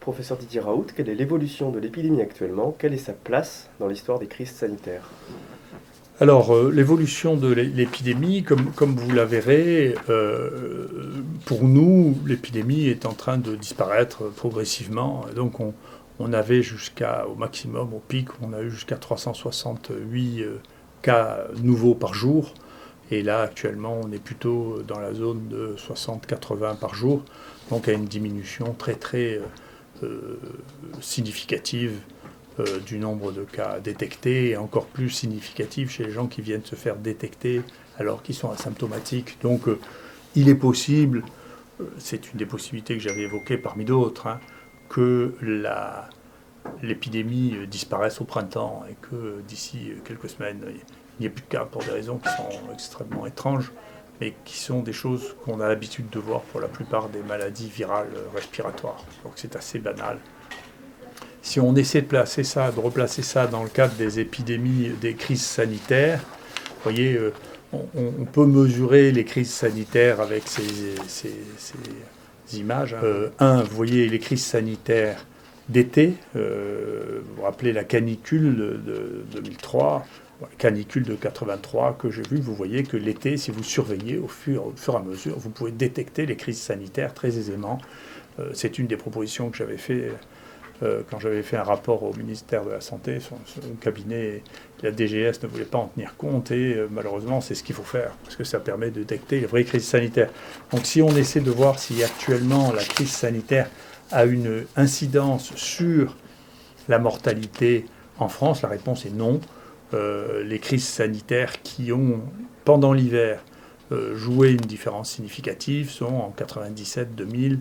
Professeur Didier Raoult, quelle est l'évolution de l'épidémie actuellement? Quelle est sa place dans l'histoire des crises sanitaires? Alors, l'évolution de l'épidémie, comme vous la verrez, pour nous, l'épidémie est en train de disparaître progressivement. Donc, on avait au maximum, au pic, on a eu jusqu'à 368 cas nouveaux par jour. Et là, actuellement, on est plutôt dans la zone de 60-80 par jour. Donc, il y a une diminution très, très significative du nombre de cas détectés et encore plus significatif chez les gens qui viennent se faire détecter alors qu'ils sont asymptomatiques. Donc il est possible, c'est une des possibilités que j'avais évoquées parmi d'autres, que l'épidémie disparaisse au printemps et que d'ici quelques semaines, il n'y ait plus de cas pour des raisons qui sont extrêmement étranges, mais qui sont des choses qu'on a l'habitude de voir pour la plupart des maladies virales respiratoires. Donc c'est assez banal. Si on essaie de replacer ça dans le cadre des épidémies, des crises sanitaires, vous voyez, on peut mesurer les crises sanitaires avec ces images. Vous voyez les crises sanitaires d'été, vous vous rappelez la canicule de 2003, la canicule de 83 que j'ai vue, vous voyez que l'été, si vous surveillez au fur et à mesure, vous pouvez détecter les crises sanitaires très aisément. C'est une des propositions que j'avais fait quand j'avais fait un rapport au ministère de la Santé. Son cabinet, la DGS ne voulait pas en tenir compte et malheureusement c'est ce qu'il faut faire parce que ça permet de détecter les vraies crises sanitaires. Donc si on essaie de voir si actuellement la crise sanitaire a une incidence sur la mortalité en France, la réponse est non. Les crises sanitaires qui ont, pendant l'hiver, joué une différence significative sont en 97, 2000,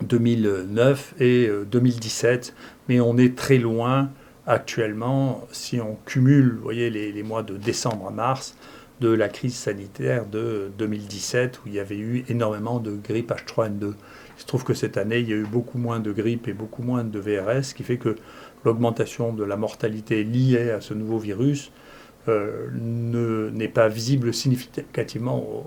2009 et 2017, mais on est très loin actuellement, si on cumule, vous voyez, les mois de décembre à mars, de la crise sanitaire de 2017, où il y avait eu énormément de grippe H3N2. Il se trouve que cette année, il y a eu beaucoup moins de grippe et beaucoup moins de VRS, ce qui fait que l'augmentation de la mortalité liée à ce nouveau virus n'est pas visible significativement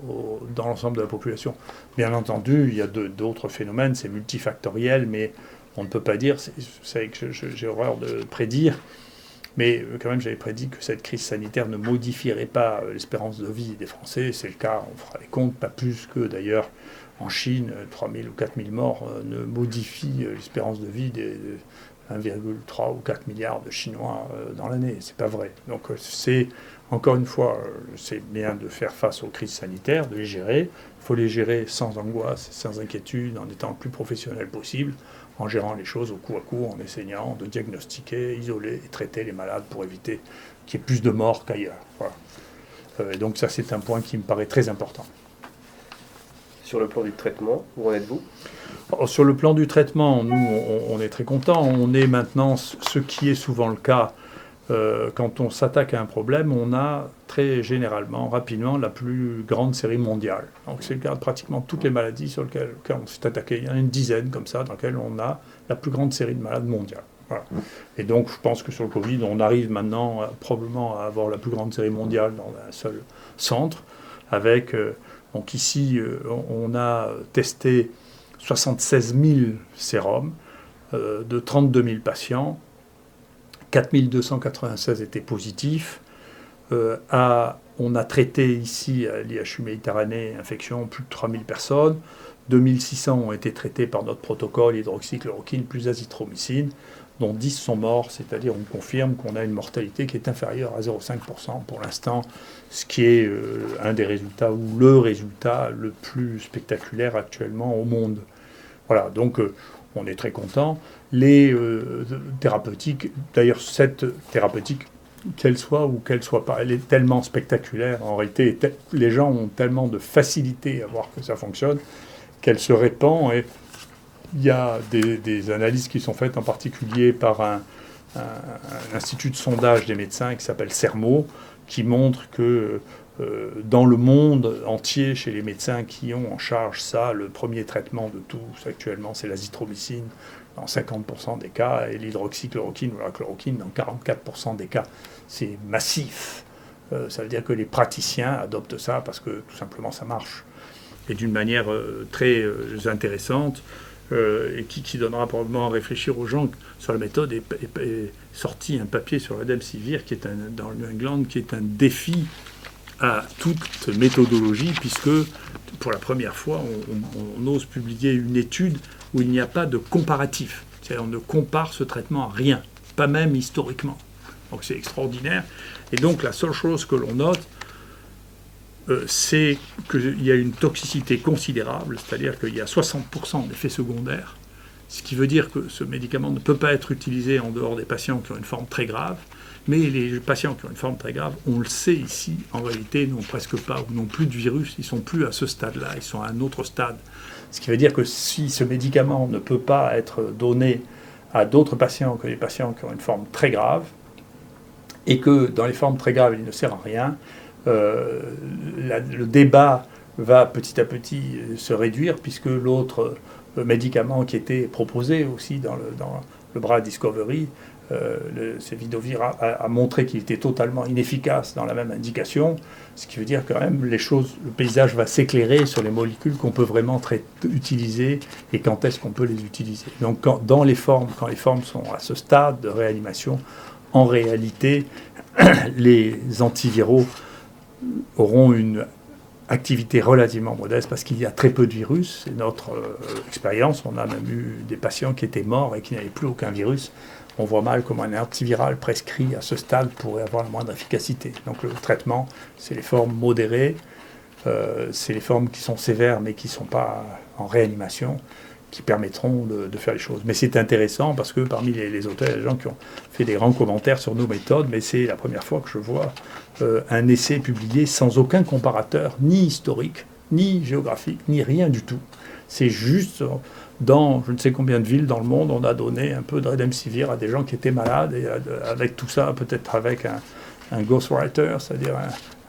dans l'ensemble de la population. Bien entendu, il y a d'autres phénomènes, c'est multifactoriel, mais on ne peut pas dire, c'est que j'ai horreur de prédire, mais quand même j'avais prédit que cette crise sanitaire ne modifierait pas l'espérance de vie des Français. C'est le cas, on fera les comptes, pas plus que d'ailleurs en Chine, 3000 ou 4000 morts ne modifient l'espérance de vie des 1,3 ou 4 milliards de Chinois dans l'année. C'est pas vrai. Donc c'est, encore une fois, c'est bien de faire face aux crises sanitaires, de les gérer. Il faut les gérer sans angoisse, sans inquiétude, en étant le plus professionnel possible, en gérant les choses au coup à coup, en essayant de diagnostiquer, isoler et traiter les malades pour éviter qu'il y ait plus de morts qu'ailleurs. Voilà. Et donc ça, c'est un point qui me paraît très important. Sur le plan du traitement, où en êtes-vous? Sur le plan du traitement, nous, on est très contents. On est maintenant, ce qui est souvent le cas, quand on s'attaque à un problème, on a très généralement, rapidement, la plus grande série mondiale. Donc c'est le cas de pratiquement toutes les maladies sur lesquelles on s'est attaqué. Il y en a une dizaine comme ça, dans lesquelles on a la plus grande série de malades mondiales. Voilà. Et donc je pense que sur le Covid, on arrive maintenant probablement à avoir la plus grande série mondiale dans un seul centre, avec... donc ici, on a testé 76 000 sérums de 32 000 patients. 4 296 étaient positifs. On a traité ici à l'IHU Méditerranée infection plus de 3 000 personnes. 2 600 ont été traités par notre protocole hydroxychloroquine plus azithromycine, dont 10 sont morts, c'est-à-dire on confirme qu'on a une mortalité qui est inférieure à 0,5% pour l'instant, ce qui est un des résultats, ou le résultat le plus spectaculaire actuellement au monde. Voilà, donc on est très content. Les thérapeutiques, d'ailleurs cette thérapeutique, qu'elle soit ou qu'elle soit pas, elle est tellement spectaculaire, en réalité, les gens ont tellement de facilité à voir que ça fonctionne, qu'elle se répand. Et il y a des analyses qui sont faites en particulier par un institut de sondage des médecins qui s'appelle CERMO, qui montre que dans le monde entier, chez les médecins qui ont en charge ça, le premier traitement de tous actuellement, c'est l'azithromycine dans 50% des cas, et l'hydroxychloroquine ou la chloroquine dans 44% des cas. C'est massif. Ça veut dire que les praticiens adoptent ça parce que tout simplement ça marche. Et d'une manière très intéressante, et qui donnera probablement à réfléchir aux gens sur la méthode, est sorti un papier sur Remdesivir dans le New England qui est un défi à toute méthodologie, puisque pour la première fois, on ose publier une étude où il n'y a pas de comparatif. C'est-à-dire on ne compare ce traitement à rien, pas même historiquement. Donc c'est extraordinaire. Et donc la seule chose que l'on note, c'est qu'il y a une toxicité considérable, c'est-à-dire qu'il y a 60% d'effets secondaires, ce qui veut dire que ce médicament ne peut pas être utilisé en dehors des patients qui ont une forme très grave, mais les patients qui ont une forme très grave, on le sait ici, en réalité, n'ont presque pas ou n'ont plus de virus, ils ne sont plus à ce stade-là, ils sont à un autre stade. Ce qui veut dire que si ce médicament ne peut pas être donné à d'autres patients que les patients qui ont une forme très grave, et que dans les formes très graves, il ne sert à rien, le débat va petit à petit se réduire, puisque l'autre médicament qui était proposé aussi dans le bras Discovery, le Sevidovir, a montré qu'il était totalement inefficace dans la même indication, ce qui veut dire quand même le paysage va s'éclairer sur les molécules qu'on peut vraiment utiliser et quand est-ce qu'on peut les utiliser. Donc quand les formes sont à ce stade de réanimation, en réalité, les antiviraux auront une activité relativement modeste parce qu'il y a très peu de virus. C'est notre expérience. On a même eu des patients qui étaient morts et qui n'avaient plus aucun virus. On voit mal comment un antiviral prescrit à ce stade pourrait avoir la moindre efficacité. Donc le traitement, c'est les formes modérées, c'est les formes qui sont sévères mais qui ne sont pas en réanimation, qui permettront de faire les choses. Mais c'est intéressant parce que parmi les auteurs, il y a des gens qui ont fait des grands commentaires sur nos méthodes, mais c'est la première fois que je vois un essai publié sans aucun comparateur, ni historique, ni géographique, ni rien du tout. C'est juste dans je ne sais combien de villes dans le monde, on a donné un peu de Remdesivir à des gens qui étaient malades, et avec tout ça, peut-être avec un ghostwriter, c'est-à-dire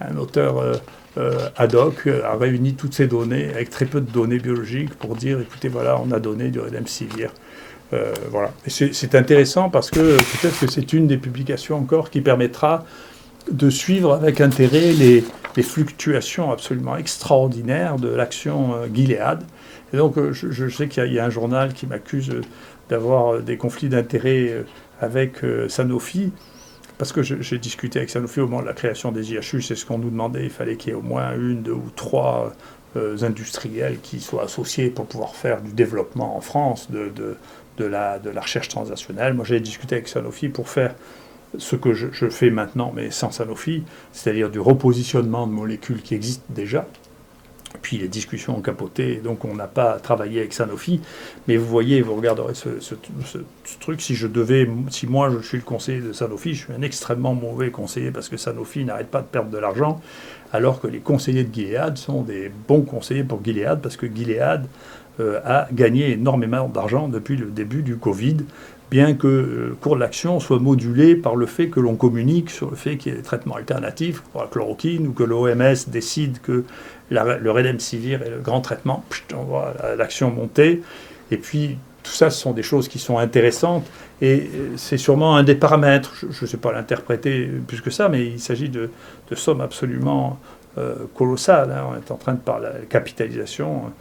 un auteur ad hoc, a réuni toutes ces données avec très peu de données biologiques pour dire, écoutez, voilà, on a donné du Remdesivir. Voilà. Et c'est intéressant parce que peut-être que c'est une des publications encore qui permettra de suivre avec intérêt les fluctuations absolument extraordinaires de l'action Gilead. Et donc, je sais qu'il y a un journal qui m'accuse d'avoir des conflits d'intérêts avec Sanofi, parce que j'ai discuté avec Sanofi au moment de la création des IHU, c'est ce qu'on nous demandait, il fallait qu'il y ait au moins 1, 2 ou 3 industriels qui soient associés pour pouvoir faire du développement en France de la recherche transnationale. Moi, j'ai discuté avec Sanofi pour faire ce que je fais maintenant, mais sans Sanofi, c'est-à-dire du repositionnement de molécules qui existent déjà. Puis les discussions ont capoté, donc on n'a pas travaillé avec Sanofi. Mais vous voyez, vous regarderez ce truc, si moi je suis le conseiller de Sanofi, je suis un extrêmement mauvais conseiller parce que Sanofi n'arrête pas de perdre de l'argent, alors que les conseillers de Gilead sont des bons conseillers pour Gilead, parce que Gilead a gagné énormément d'argent depuis le début du Covid, bien que le cours de l'action soit modulé par le fait que l'on communique sur le fait qu'il y ait des traitements alternatifs pour la chloroquine, ou que l'OMS décide que le Remdesivir est le grand traitement, on voit l'action monter. Et puis, tout ça, ce sont des choses qui sont intéressantes, et c'est sûrement un des paramètres, je ne sais pas l'interpréter plus que ça, mais il s'agit de sommes absolument colossales. Hein. On est en train de parler de la capitalisation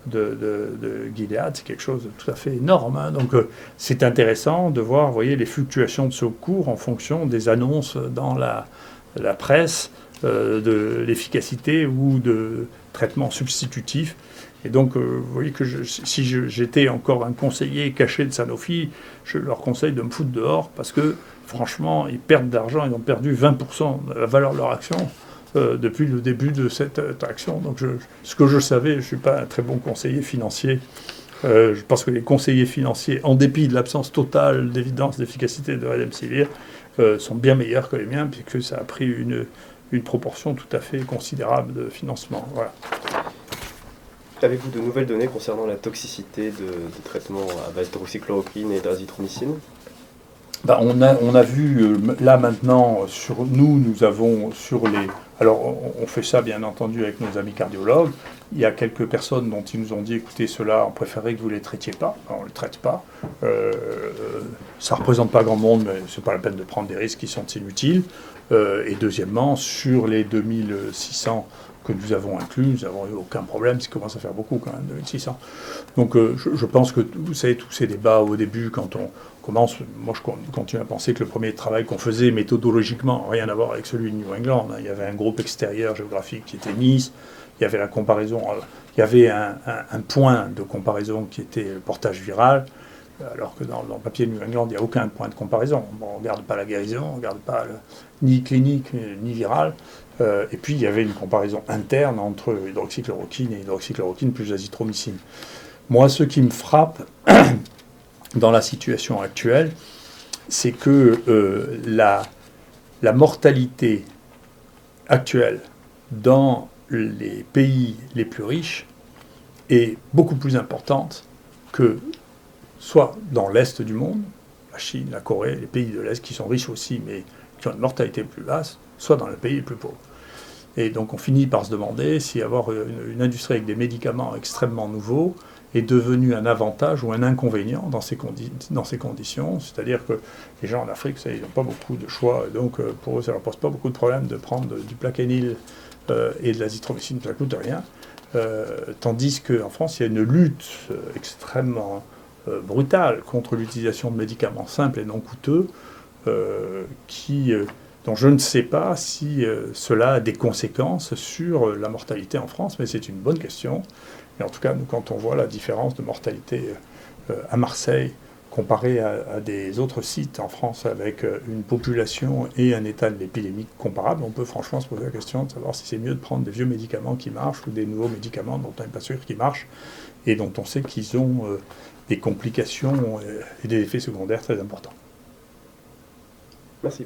de Gilead, c'est quelque chose de tout à fait énorme. Hein. Donc c'est intéressant de voir, vous voyez, les fluctuations de ce cours en fonction des annonces dans la presse de l'efficacité ou de traitements substitutifs. Et donc, vous voyez que si j'étais encore un conseiller caché de Sanofi, je leur conseille de me foutre dehors parce que, franchement, ils perdent d'argent, ils ont perdu 20% de la valeur de leur action depuis le début de cette action. Donc, ce que je savais, je ne suis pas un très bon conseiller financier. Je pense que les conseillers financiers, en dépit de l'absence totale d'évidence d'efficacité de Remdesivir, sont bien meilleurs que les miens, puisque ça a pris une proportion tout à fait considérable de financement. Voilà. Avez-vous de nouvelles données concernant la toxicité de traitements à base d'hydroxychloroquine et d'azithromycine ? On a vu, là maintenant, nous avons sur les... Alors, on fait ça, bien entendu, avec nos amis cardiologues. Il y a quelques personnes dont ils nous ont dit, écoutez, ceux-là, on préférait que vous ne les traitiez pas. Alors, on ne les traite pas. Ça ne représente pas grand monde, mais ce n'est pas la peine de prendre des risques qui sont inutiles. Et deuxièmement, sur les 2600 que nous avons inclus, nous n'avons eu aucun problème, ça commence à faire beaucoup quand même, 2600. Donc je pense que, vous savez, tous ces débats au début, quand on commence, moi je continue à penser que le premier travail qu'on faisait méthodologiquement, rien à voir avec celui de New England, il y avait un groupe extérieur géographique qui était Nice, il y avait la comparaison, il y avait un point de comparaison qui était le portage viral, alors que dans le papier de New England, il n'y a aucun point de comparaison. Bon, on ne regarde pas la guérison, on ne regarde pas ni clinique ni viral. Et puis, il y avait une comparaison interne entre hydroxychloroquine et hydroxychloroquine plus azithromycine. Moi, ce qui me frappe dans la situation actuelle, c'est que la mortalité actuelle dans les pays les plus riches est beaucoup plus importante que soit dans l'Est du monde, la Chine, la Corée, les pays de l'Est qui sont riches aussi, mais qui ont une mortalité plus basse, soit dans les pays les plus pauvres. Et donc on finit par se demander si avoir une industrie avec des médicaments extrêmement nouveaux est devenu un avantage ou un inconvénient dans ces conditions. C'est-à-dire que les gens en Afrique, ils n'ont pas beaucoup de choix, donc pour eux, ça ne leur pose pas beaucoup de problème de prendre du Plaquenil et de l'azithromycine, ça ne coûte rien. Tandis qu'en France, il y a une lutte extrêmement brutale contre l'utilisation de médicaments simples et non coûteux, dont je ne sais pas si cela a des conséquences sur la mortalité en France, mais c'est une bonne question. Et en tout cas, nous, quand on voit la différence de mortalité à Marseille comparée à des autres sites en France avec une population et un état de l'épidémie comparable, on peut franchement se poser la question de savoir si c'est mieux de prendre des vieux médicaments qui marchent ou des nouveaux médicaments dont on n'est pas sûr qu'ils marchent et dont on sait qu'ils ont des complications et des effets secondaires très importants. Merci.